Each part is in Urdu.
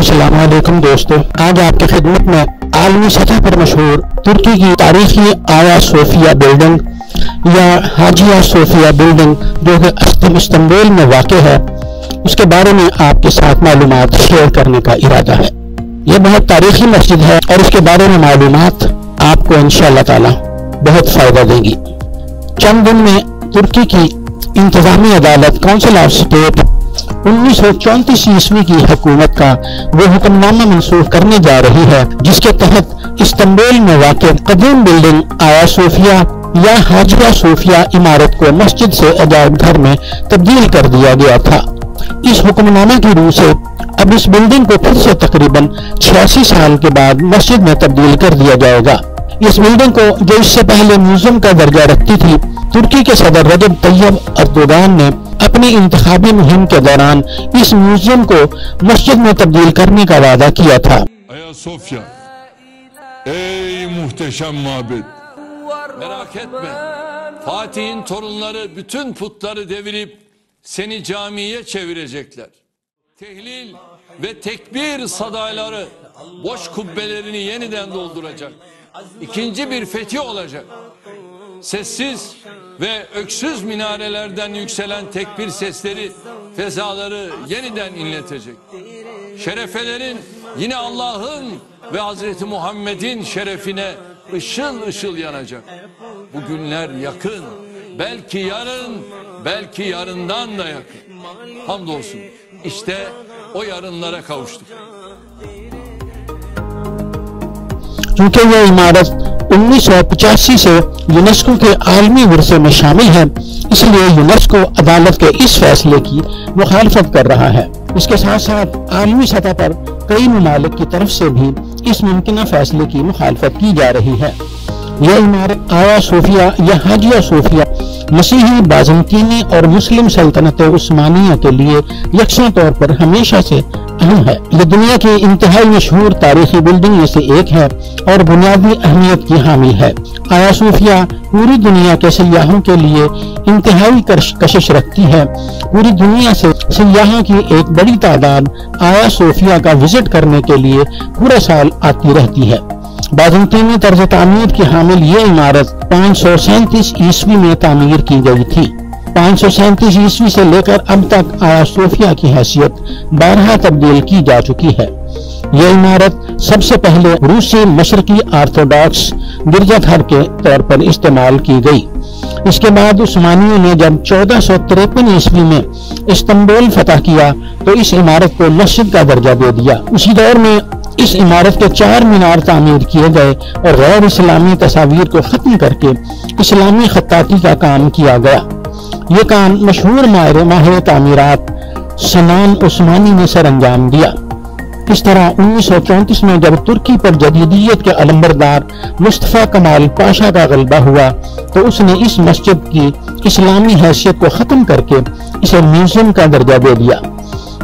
السلام علیکم دوستو، آج آپ کی خدمت میں عالمی سطح پر مشہور ترکی کی تاریخی آیا صوفیہ بلڈنگ یا حاجیہ صوفیہ بلڈنگ جو کہ استنبول میں واقع ہے، اس کے بارے میں آپ کے ساتھ معلومات شیئر کرنے کا ارادہ ہے۔ یہ بہت تاریخی مسجد ہے اور اس کے بارے میں معلومات آپ کو انشاءاللہ تعالی بہت فائدہ دے گی۔ چند دن میں ترکی کی انتظامی عدالت کونسل آف اسٹیٹ 1934 عیسوی کی حکومت کا وہ حکم نامہ منسوخ کرنے جا رہی ہے جس کے تحت استنبول میں واقع قدیم بلڈنگ آیا صوفیہ یا حاجیہ صوفیہ عمارت کو مسجد سے عجائب گھر میں تبدیل کر دیا گیا تھا۔ اس حکم نامے کی روح سے اب اس بلڈنگ کو پھر سے تقریباً 86 سال کے بعد مسجد میں تبدیل کر دیا جائے گا۔ اس بلڈنگ کو جو اس سے پہلے میوزیم کا درجہ رکھتی تھی، ترکی کے صدر رجب طیب اردوغان نے اپنی انتخابی مہم کے دوران اس میوزیم کو مسجد میں تبدیل کرنے کا وعدہ کیا تھا۔ Aya Sofya, ey muhteşem mabet, merak etme, Fatih'in torunları bütün putları devirip seni camiye çevirecekler. Tehlil ve tekbir sadayları boş kubbelerini yeniden dolduracak. İkinci bir fethi olacak. Sessiz ve öksüz minarelerden yükselen tekbir sesleri fezaları yeniden inletecek. Şerefelerin yine Allah'ın ve Hazreti Muhammed'in şerefine ışıl ışıl yanacak. Bu günler yakın, belki yarın, belki yarından da yakın. Hamdolsun işte o yarınlara kavuştuk. چونکہ یہ عمارت 1985 سے یونیسکو کے عالمی ورثے میں شامل ہے، اس لیے یونیسکو عدالت کے اس فیصلے کی مخالفت کر رہا ہے۔ اس کے ساتھ ساتھ عالمی سطح پر کئی ممالک کی طرف سے بھی اس ممکنہ فیصلے کی مخالفت کی جا رہی ہے۔ یہ عمارت آیا صوفیہ یا حاجیہ صوفیہ مسیحی، بازنطینی اور مسلم سلطنت عثمانیہ کے لیے یکساں طور پر ہمیشہ سے اہم ہے۔ یہ دنیا کی انتہائی مشہور تاریخی بلڈنگ میں سے ایک ہے اور بنیادی اہمیت کی حامل ہے۔ آیا صوفیہ پوری دنیا کے سیاحوں کے لیے انتہائی کشش رکھتی ہے۔ پوری دنیا سے سیاحوں کی ایک بڑی تعداد آیا صوفیہ کا وزٹ کرنے کے لیے پورا سال آتی رہتی ہے۔ بازنطینی طرز تعمیر کی حامل یہ عمارت 537 عیسوی میں تعمیر کی گئی تھی۔ 537 عیسوی سے لے کر اب تک آیا صوفیہ کی حیثیت 12 تبدیل کی جا چکی ہے۔ یہ عمارت سب سے پہلے روسی مشرقی آرتھوڈاکس گرجا گھر کے طور پر استعمال کی گئی۔ اس کے بعد عثمانیوں نے جب 1453 عیسوی میں استنبول فتح کیا تو اس عمارت کو مسجد کا درجہ دے دیا۔ اسی دور میں اس عمارت کے 4 مینار تعمیر کیے گئے اور غیر اسلامی تصاویر کو ختم کر کے اسلامی خطاطی کا کام کیا گیا۔ یہ کام مشہور ماہر تعمیرات سنان عثمانی نے سر انجام دیا۔ اس طرح 1934 میں جب ترکی پر جدیدیت کے علمبردار مصطفیٰ کمال پاشا کا غلبہ ہوا تو اس نے اس مسجد کی اسلامی حیثیت کو ختم کر کے اسے میوزیم کا درجہ دے دیا،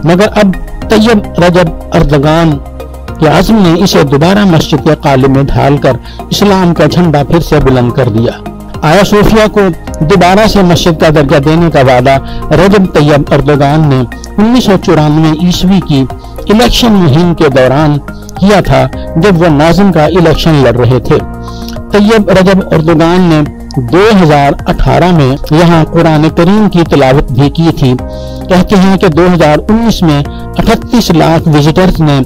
مگر اب طیب رجب اردوغان کے عزم نے اسے دوبارہ مسجد کے قالب میں ڈھال کر اسلام کا جھنڈا پھر سے بلند کر دیا۔ آیا صوفیہ کو دوبارہ سے مسجد کا درجہ دینے کا وعدہ رجب طیب اردوغان نے 1994 عیسوی کی الیکشن مہم کے دوران کیا تھا جب وہ ناظم کا الیکشن لڑ رہے تھے۔ طیب رجب اردوغان نے 2018 میں یہاں قرآن کریم کی تلاوت بھی کی تھی۔ کہتے ہیں کہ 2019 میں 38 لاکھ وزٹرز نے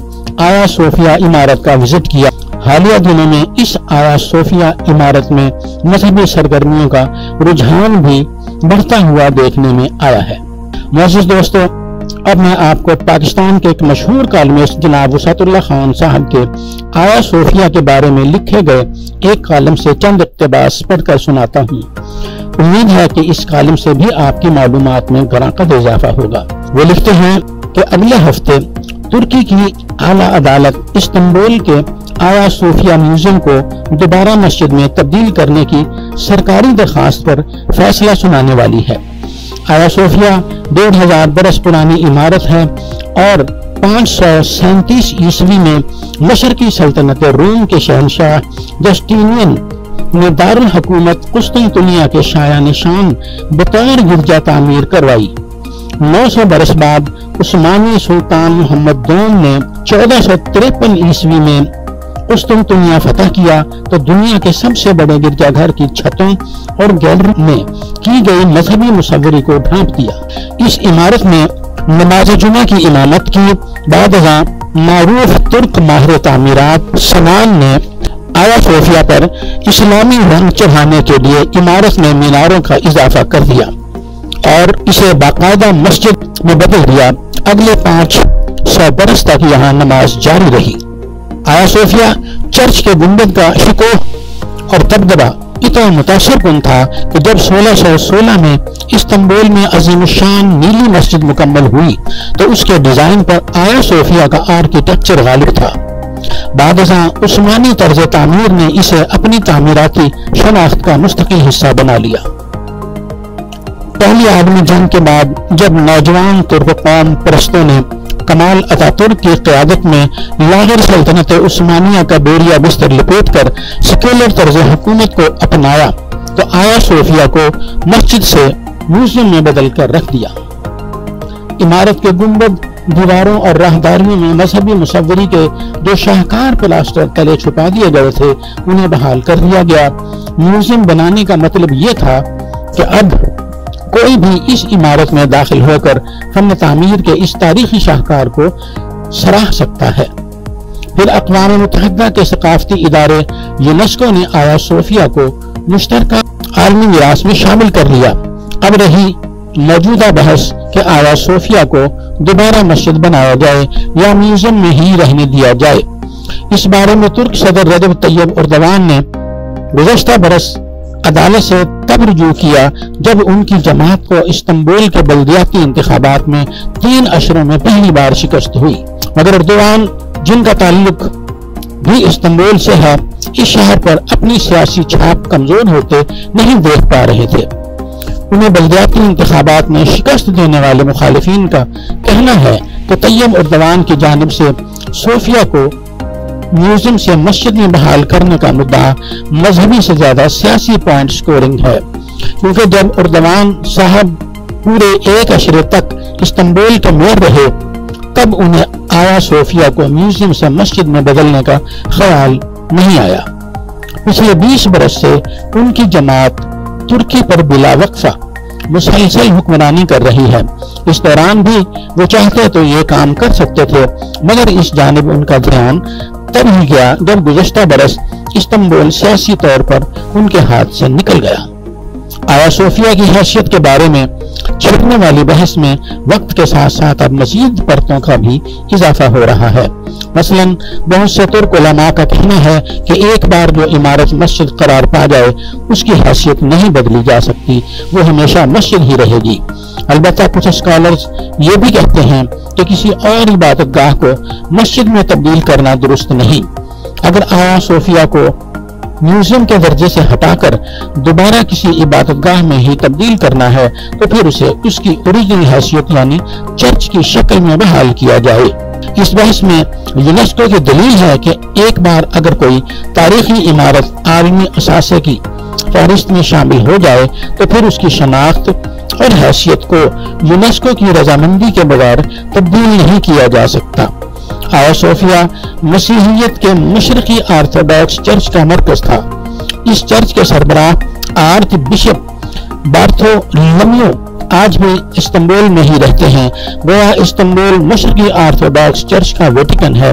آیا صوفیہ عمارت کا وزٹ کیا۔ حالیہ دنوں میں اس آیا صوفیہ عمارت میں مذہبی سرگرمیوں کا رجحان بھی بڑھتا ہوا دیکھنے میں آیا ہے۔ معزز دوستو، اب میں آپ کو پاکستان کے ایک مشہور کالمسٹ جناب وسعت اللہ خان صاحب کے آیا صوفیہ کے بارے میں لکھے گئے ایک کالم سے چند اقتباس پڑھ کر سناتا ہوں۔ امید ہے کہ اس کالم سے بھی آپ کی معلومات میں گراں قدر اضافہ ہوگا۔ وہ لکھتے ہیں کہ اگلے ہفتے ترکی کی اعلیٰ عدالت استنبول کے آیا صوفیہ میوزیم کو دوبارہ مسجد میں تبدیل کرنے کی سرکاری درخواست پر فیصلہ سنانے والی ہے۔ آیا صوفیہ 1500 برس پرانی عمارت ہے اور 537 عیسوی میں مشرقی سلطنت روم کے شہنشاہ جسٹینین نے دارالحکومت قسطنطنیہ کے شایع نشان بطور گرجا تعمیر کروائی۔ 900 برس بعد عثمانی سلطان محمد دوم نے 1453 عیسوی میں قسطنطنیہ فتح کیا تو دنیا کے سب سے بڑے گرجا گھر کی چھتوں اور گیلری میں کی گئی مذہبی مصوری کو ڈھانپ دیا۔ اس عمارت میں نماز جمعہ کی امامت کی۔ بعد ازاں معروف ترک ماہر تعمیرات سنان نے آیا صوفیہ پر اسلامی رنگ چڑھانے کے لیے عمارت میں میناروں کا اضافہ کر دیا اور اسے باقاعدہ مسجد میں بدل دیا۔ اگلے 500 برس تک یہاں نماز جاری رہی۔ آیا صوفیہ چرچ کے گنبد کا شکوہ اور دبدبہ اتنا متاثر کن تھا کہ جب 1616 میں استنبول میں عظیم الشان نیلی مسجد مکمل ہوئی تو اس کے ڈیزائن پر آیا صوفیہ کا آرکیٹیکچر غالب تھا۔ بعد ازاں عثمانی طرز تعمیر نے اسے اپنی تعمیراتی شناخت کا مستقل حصہ بنا لیا۔ پہلی عالمی جنگ کے بعد جب نوجوان ترک قوم پرستوں نے کمال اتاترک کی قیادت میں لاہور سلطنت عثمانیہ کا بیڑیا بستر لپیٹ کر سیکولر طرز حکومت کو اپنایا تو آیا صوفیہ کو مسجد سے میوزیم میں بدل کر رکھ دیا۔ عمارت کے گنبد، دیواروں اور راہداریوں میں مذہبی مصوری کے جو شاہکار پلاسٹر تلے چھپا دیے گئے تھے انہیں بحال کر دیا گیا۔ میوزیم بنانے کا مطلب یہ تھا کہ اب کوئی بھی اس عمارت میں داخل ہو کر فن تعمیر کے اس تاریخی شاہکار کو سراہ سکتا ہے۔ پھر اقوام متحدہ کے ثقافتی ادارے یونیسکو نے آیا صوفیہ کو مشترکہ عالمی میراث میں شامل کر لیا۔ اب رہی موجودہ بحث کہ آیا صوفیہ کو دوبارہ مسجد بنایا جائے یا میوزیم میں ہی رہنے دیا جائے۔ اس بارے میں ترک صدر رجب طیب اردوان نے گزشتہ برس عدالت سے تب رجوع کیا جب ان کی جماعت کو استنبول کے بلدیاتی انتخابات میں 3 اشروں میں پہلی بار شکست ہوئی، مگر اردوان جن کا تعلق بھی استنبول سے ہے اس شہر پر اپنی سیاسی چھاپ کمزور ہوتے نہیں دیکھ پا رہے تھے۔ انہیں بلدیاتی انتخابات میں شکست دینے والے مخالفین کا کہنا ہے کہ طیب اردوان کی جانب سے صوفیہ کو میوزیم سے مسجد میں بحال کرنے کا مدعا مذہبی سے زیادہ سیاسی پوائنٹ سکورنگ ہے، کیونکہ جب اردوان صاحب پورے 1 عشرے تک استنبول کے میئر رہے تب انہیں آیا صوفیہ کو میوزیم سے مسجد میں بدلنے کا خیال نہیں آیا۔ پچھلے 20 برس سے ان کی جماعت ترکی پر بلا وقفہ مسلسل حکمرانی کر رہی ہے۔ اس دوران بھی وہ چاہتے تو یہ کام کر سکتے تھے، مگر اس جانب ان کا دھیان تب ہی گیا جب گزشتہ برس استنبول سیاسی طور پر ان کے ہاتھ سے نکل گیا۔ آیا صوفیہ کی حیثیت کے بارے میں چھڑنے والی بحث میں وقت کے ساتھ ساتھ اب مزید پرتوں کا بھی اضافہ ہو رہا ہے۔ مثلاً بہت سے ترک علماء کا کہنا ہے کہ ایک بار جو عمارت مسجد قرار پا جائے اس کی حیثیت نہیں بدلی جا سکتی، وہ ہمیشہ مسجد ہی رہے گی۔ البتہ کچھ اسکالرز یہ بھی کہتے ہیں کہ کسی اور عبادت گاہ کو مسجد میں تبدیل کرنا درست نہیں۔ اگر آیا صوفیہ کو میوزیم کے درجے سے ہٹا کر دوبارہ کسی عبادت گاہ میں ہی تبدیل کرنا ہے تو پھر اسے اس کی اوریجنل حیثیت یعنی چرچ کی شکل میں بحال کیا جائے۔ اس بحث میں یونیسکو کی دلیل ہے کہ ایک بار اگر کوئی تاریخی عمارت عالمی اثاثے کی فہرست میں شامل ہو جائے تو پھر اس کی شناخت اور حیثیت کو یونیسکو کی رضامندی کے بغیر تبدیل نہیں کیا جا سکتا۔ آیا صوفیہ مسیحیت کے مشرقی آرتھوڈاکس چرچ کا مرکز تھا۔ اس چرچ کے سربراہ آرچ بشپ بارتھولمیو آج بھی استنبول میں ہی رہتے ہیں، گویا استنبول مشرقی آرتھوڈاکس چرچ کا ویٹیکن ہے۔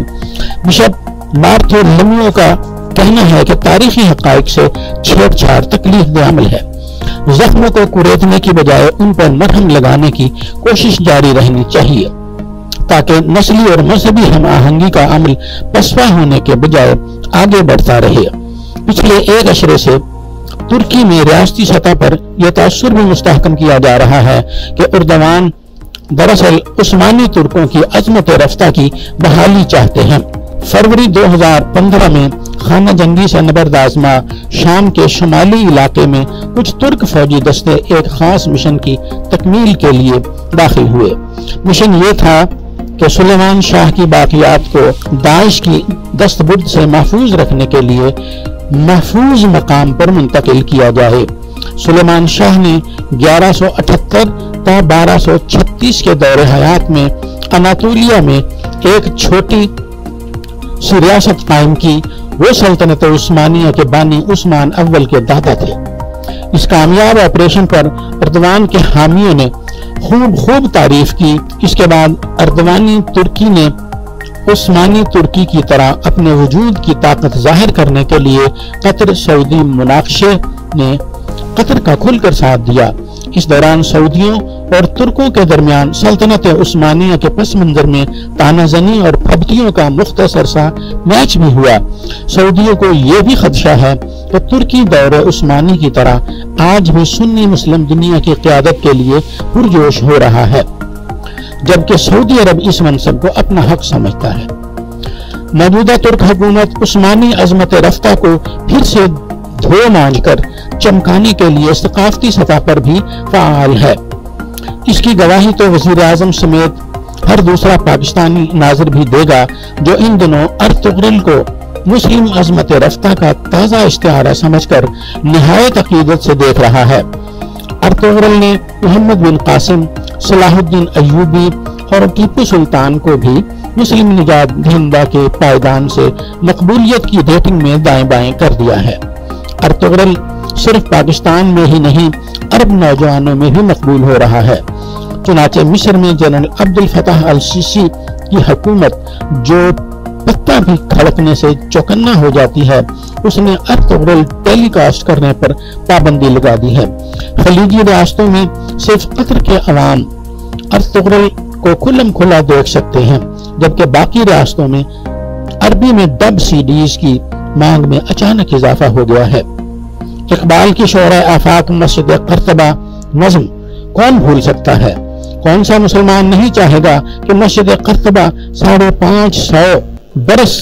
بشپ بارتھولمیو کا کہنا ہے کہ تاریخی حقائق سے چھیڑ چھاڑ تکلیف دہ عمل ہے۔ زخموں کو کریدنے کی بجائے ان پر مرہم لگانے کی کوشش جاری رہنی چاہیے تاکہ نسلی اور مذہبی ہم آہنگی کا عمل پسپا ہونے کے بجائے آگے بڑھتا رہے۔ پچھلے 1 عشرے سے ترکی میں ریاستی سطح پر یہ تاثر بھی مستحکم کیا جا رہا ہے کہ اردوان دراصل عثمانی ترکوں کی عظمت رفتہ کی بحالی چاہتے ہیں۔ فروری 2015 میں خانہ جنگی سے نبردآزما شام کے شمالی علاقے میں کچھ ترک فوجی دستے ایک خاص مشن کی تکمیل کے لیے داخل ہوئے۔ مشن یہ تھا کہ سلیمان شاہ کی باقیات کو داعش کی دست برد سے محفوظ رکھنے کے لیے محفوظ مقام پر منتقل کیا جائے۔ سلیمان شاہ نے 1178 تا 1236 کے دور حیات میں اناطولیہ میں ایک چھوٹی سی ریاست قائم کی۔ وہ سلطنت عثمانیہ کے بانی عثمان اول کے دادا تھے۔ اس کامیاب آپریشن پر اردوان کے حامیوں نے خوب تعریف کی۔ اس کے بعد اردوانی ترکی نے عثمانی ترکی کی طرح اپنے وجود کی طاقت ظاہر کرنے کے لیے قطر سعودی مناقشے نے قطر کا کھل کر ساتھ دیا۔ اس دوران سعودیوں اور ترکوں کے درمیان سلطنت عثمانیہ کے پس منظر میں تانہ زنی اور پھبتیوں کا مختصر سا میچ بھی ہوا۔ سعودیوں کو یہ بھی خدشہ ہے کہ ترکی دور عثمانی کی طرح آج بھی سنی مسلم دنیا کی قیادت کے لیے پرجوش ہو رہا ہے، جبکہ سعودی عرب اس منصب کو اپنا حق سمجھتا ہے۔ موجودہ ترک حکومت عثمانی عظمت رفتہ کو پھر سے دھو مانج کر چمکانے کے لیے ثقافتی سطح پر بھی فعال ہے۔ اس کی گواہی تو وزیر اعظم سمیت ہر دوسرا پاکستانی ناظر بھی دے گا جو ان دنوں ارطغرل کو مسلم عظمت رفتہ کا تازہ استعارہ سمجھ کر نہایت عقیدت سے دیکھ رہا ہے۔ ارطغرل نے محمد بن قاسم، صلاح الدین ایوبی اور ٹیپو سلطان کو بھی مسلم نجات دہندہ کے پائیدان سے مقبولیت کی ریٹنگ میں دائیں بائیں کر دیا ہے۔ ارطغرل صرف پاکستان میں ہی نہیں، عرب نوجوانوں میں بھی مقبول ہو رہا ہے۔ چنانچہ مصر میں جنرل عبد الفتاح السیسی کی حکومت جو پتہ بھی کھڑکنے سے چوکنا ہو جاتی ہے، اس نے ارطغرل ٹیلی کاسٹ کرنے پر پابندی لگا دی ہے۔ خلیجی ریاستوں میں صرف قطر کے عوام ارطغرل کو کھلم کھلا دیکھ سکتے ہیں، جبکہ باقی ریاستوں میں عربی میں ڈب سی ڈیز کی مانگ میں اچانک اضافہ ہو گیا ہے۔ اقبال کی شعرۂ آفاق مسجد قرطبہ نظم کون بھول سکتا ہے؟ کون سا مسلمان نہیں چاہے گا کہ مسجد قرطبہ 550 برس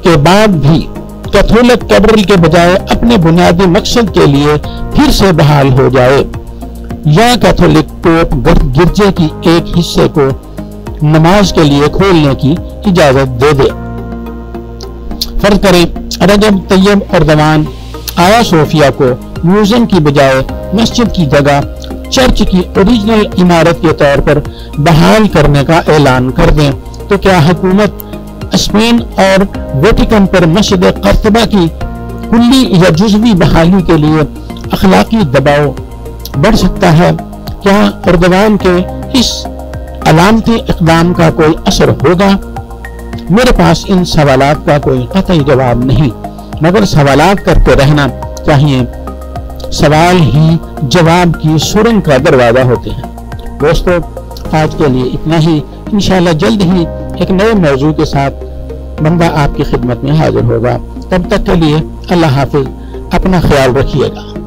کے بعد بھی کیتھولک کیتھیڈرل کے بجائے اپنے بنیادی مقصد کے لیے پھر سے بحال ہو جائے، یا کیتھولک پوپ گرجے کی ایک حصے کو نماز کے لیے کھولنے کی اجازت دے دے۔ فرض کریں رجب طیب اردوان آیا صوفیہ کو میوزیم کی بجائے مسجد کی جگہ چرچ کی اوریجنل عمارت کے طور پر بحال کرنے کا اعلان کر دیں، تو کیا حکومت اسپین اور ویٹیکن پر مسجد قرطبہ کی کلی یا جزوی بحالی کے لیے اخلاقی دباؤ بڑھ سکتا ہے؟ کیا اردوان کے اس علامتی اقدام کا کوئی اثر ہوگا؟ میرے پاس ان سوالات کا کوئی قطعی جواب نہیں، مگر سوالات کرتے رہنا چاہیے۔ سوال ہی جواب کی سرنگ کا دروازہ ہوتے ہیں۔ دوستو، آج کے لیے اتنا ہی۔ انشاءاللہ جلد ہی ایک نئے موضوع کے ساتھ بندہ آپ کی خدمت میں حاضر ہوگا۔ تب تک کے لیے اللہ حافظ، اپنا خیال رکھیے گا۔